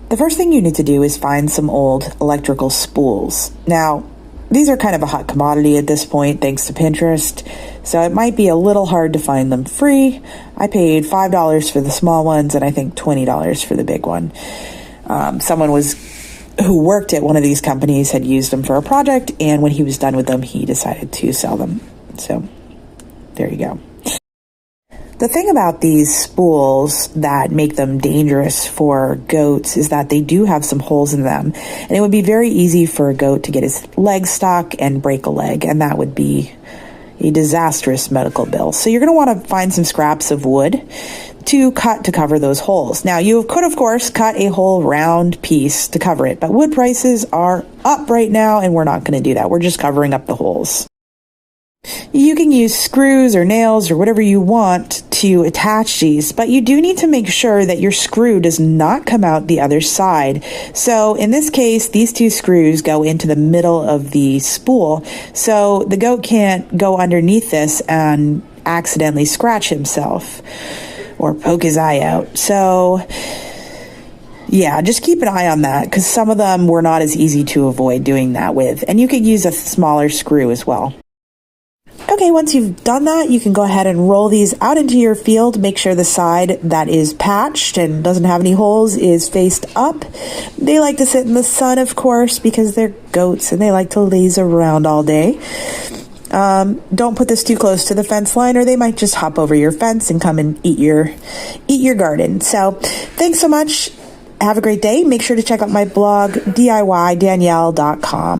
The first thing you need to do is find some old electrical spools. Now, these are kind of a hot commodity at this point thanks to Pinterest, so it might be a little hard to find them free. I paid $5 for the small ones and I think $20 for the big one. Someone who worked at one of these companies had used them for a project, and when he was done with them, he decided to sell them. So there you go. The thing about these spools that make them dangerous for goats is that they do have some holes in them, and it would be very easy for a goat to get his leg stuck and break a leg, and that would be a disastrous medical bill. So you're going to want to find some scraps of wood to cut to cover those holes. Now, you could, of course, cut a whole round piece to cover it, but wood prices are up right now, and we're not going to do that. We're just covering up the holes. You can use screws or nails or whatever you want to attach these, but you do need to make sure that your screw does not come out the other side. So in this case, these two screws go into the middle of the spool, so the goat can't go underneath this and accidentally scratch himself or poke his eye out. So yeah, just keep an eye on that, because some of them were not as easy to avoid doing that with, and you could use a smaller screw as well. Okay, once you've done that, you can go ahead and roll these out into your field. Make sure the side that is patched and doesn't have any holes is faced up. They like to sit in the sun, of course, because they're goats and they like to laze around all day. Don't put this too close to the fence line, or they might just hop over your fence and come and eat your garden. So thanks so much. Have a great day. Make sure to check out my blog, DIYDanielle.com.